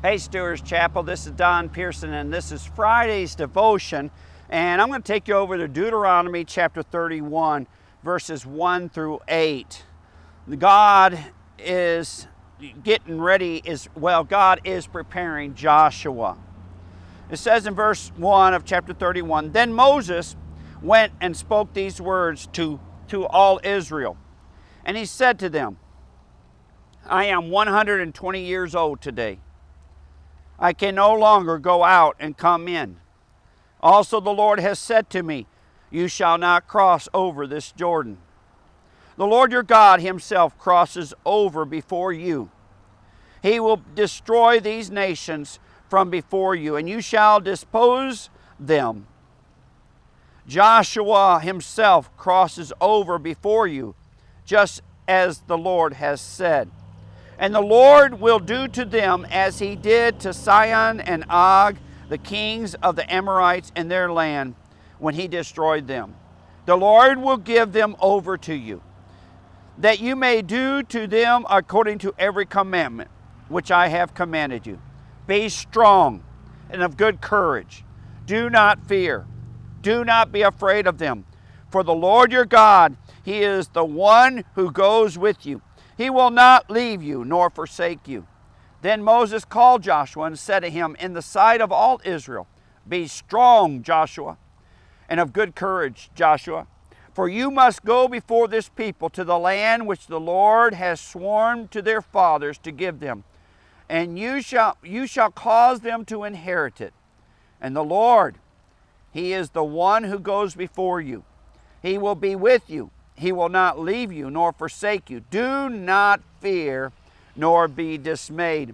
Hey Stewart's Chapel, this is Don Pierson and this is Friday's devotion, and I'm going to take you over to Deuteronomy chapter 31 verses 1 through 8. God is getting ready, God is preparing Joshua. It says in verse 1 of chapter 31, Then Moses went and spoke these words to all Israel, and he said to them, I am 120 years old today. I can no longer go out and come in. Also the Lord has said to me, You shall not cross over this Jordan. The Lord your God himself crosses over before you. He will destroy these nations from before you, and you shall dispose them. Joshua himself crosses over before you, just as the Lord has said. And the Lord will do to them as he did to Sihon and Og, the kings of the Amorites in their land, when he destroyed them. The Lord will give them over to you, that you may do to them according to every commandment which I have commanded you. Be strong and of good courage. Do not fear. Do not be afraid of them. For the Lord your God, he is the one who goes with you. He will not leave you nor forsake you. Then Moses called Joshua and said to him in the sight of all Israel, Be strong, Joshua, and of good courage, Joshua, for you must go before this people to the land which the Lord has sworn to their fathers to give them, and you shall cause them to inherit it. And the Lord, he is the one who goes before you. He will be with you. He will not leave you nor forsake you. Do not fear nor be dismayed.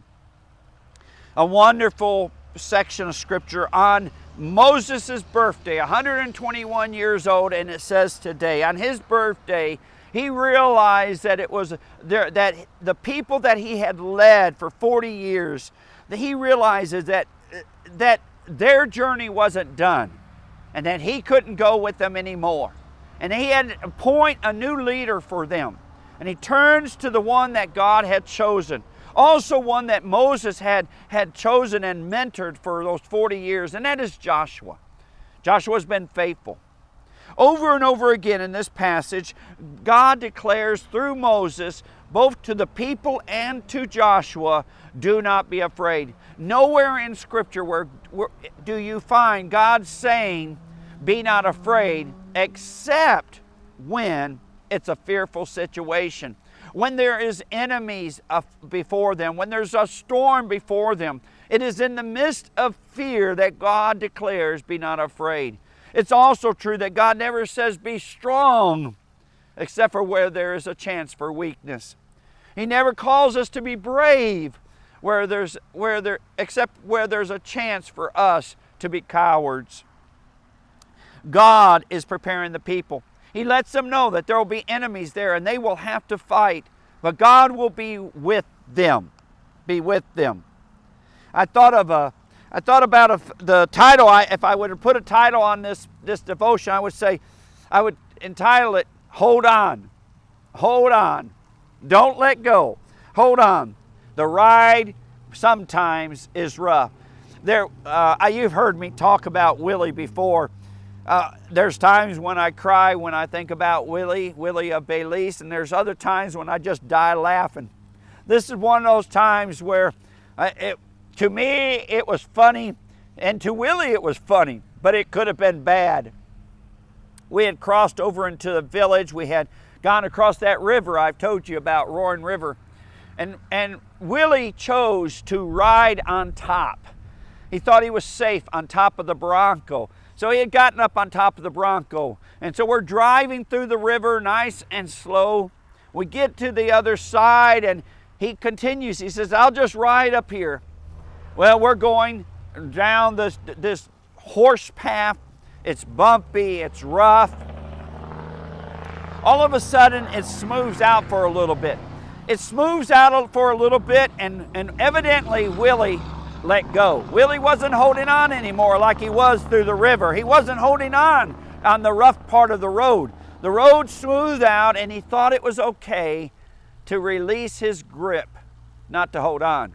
A wonderful section of scripture on Moses' birthday, 121 years old, and it says today, on his birthday, he realized that it was that the people that he had led for 40 years, that he realizes that their journey wasn't done and that he couldn't go with them anymore. And he had to appoint a new leader for them. And he turns to the one that God had chosen. Also one that Moses had chosen and mentored for those 40 years, and that is Joshua. Joshua's been faithful. Over and over again in this passage, God declares through Moses, both to the people and to Joshua, do not be afraid. Nowhere in Scripture where do you find God saying, be not afraid, except when it's a fearful situation. When there is enemies before them, when there's a storm before them, it is in the midst of fear that God declares, be not afraid. It's also true that God never says, be strong, except for where there is a chance for weakness. He never calls us to be brave except where there's a chance for us to be cowards. God is preparing the people. He lets them know that there will be enemies there and they will have to fight, but God will be with them. Be with them. I thought about the title. If I would have put a title on this devotion, I would entitle it, Hold On. Hold on. Don't let go. Hold on. The ride sometimes is rough. You've heard me talk about Willie before. There's times when I cry when I think about Willie of Belize, and there's other times when I just die laughing. This is one of those times where to me it was funny, and to Willie it was funny, but it could have been bad. We had crossed over into the village. We had gone across that river I've told you about, Roaring River, and Willie chose to ride on top. He thought he was safe on top of the Bronco. So he had gotten up on top of the Bronco. And so we're driving through the river nice and slow. We get to the other side and he continues. He says, I'll just ride up here. Well, we're going down this horse path. It's bumpy, it's rough. All of a sudden it smooths out for a little bit. It smooths out for a little bit and evidently Willie let go. Willie wasn't holding on anymore like he was through the river. He wasn't holding on the rough part of the road. The road smoothed out and he thought it was okay to release his grip, not to hold on.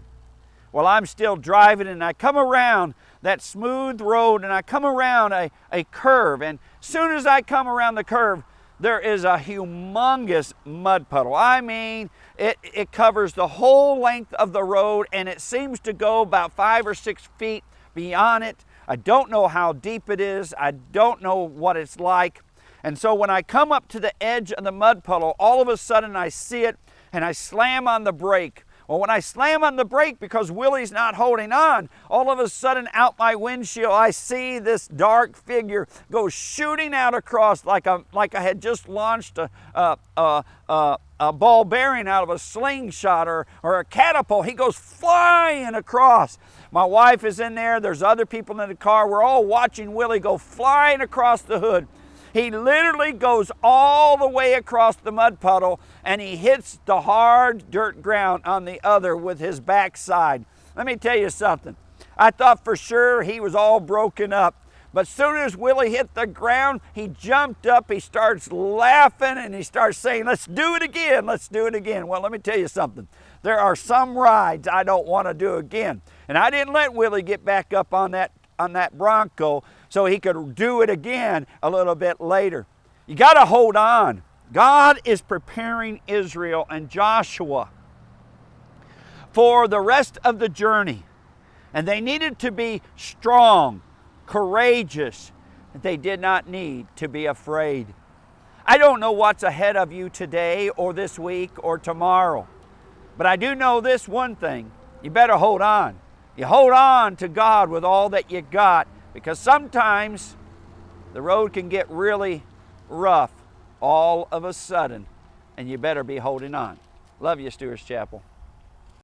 Well, I'm still driving, and I come around that smooth road, and I come around a curve, and as soon as I come around the curve, there is a humongous mud puddle. I mean, it covers the whole length of the road, and it seems to go about 5 or 6 feet beyond it. I don't know how deep it is. I don't know what it's like. And so when I come up to the edge of the mud puddle, all of a sudden I see it, and I slam on the brake. Well, when I slam on the brake, because Willie's not holding on, all of a sudden out my windshield, I see this dark figure go shooting out across like I had just launched a ball bearing out of a slingshot or a catapult. He goes flying across. My wife is in there. There's other people in the car. We're all watching Willie go flying across the hood. He literally goes all the way across the mud puddle, and he hits the hard dirt ground on the other with his backside. Let me tell you something. I thought for sure he was all broken up. But as soon as Willie hit the ground, he jumped up, he starts laughing, and he starts saying, "Let's do it again, let's do it again." Well, let me tell you something. There are some rides I don't want to do again. And I didn't let Willie get back up on that Bronco so he could do it again a little bit later. You got to hold on. God is preparing Israel and Joshua for the rest of the journey. And they needed to be strong, courageous. They did not need to be afraid. I don't know what's ahead of you today or this week or tomorrow. But I do know this one thing. You better hold on. You hold on to God with all that you got, because sometimes the road can get really rough all of a sudden, and you better be holding on. Love you, Stewart's Chapel.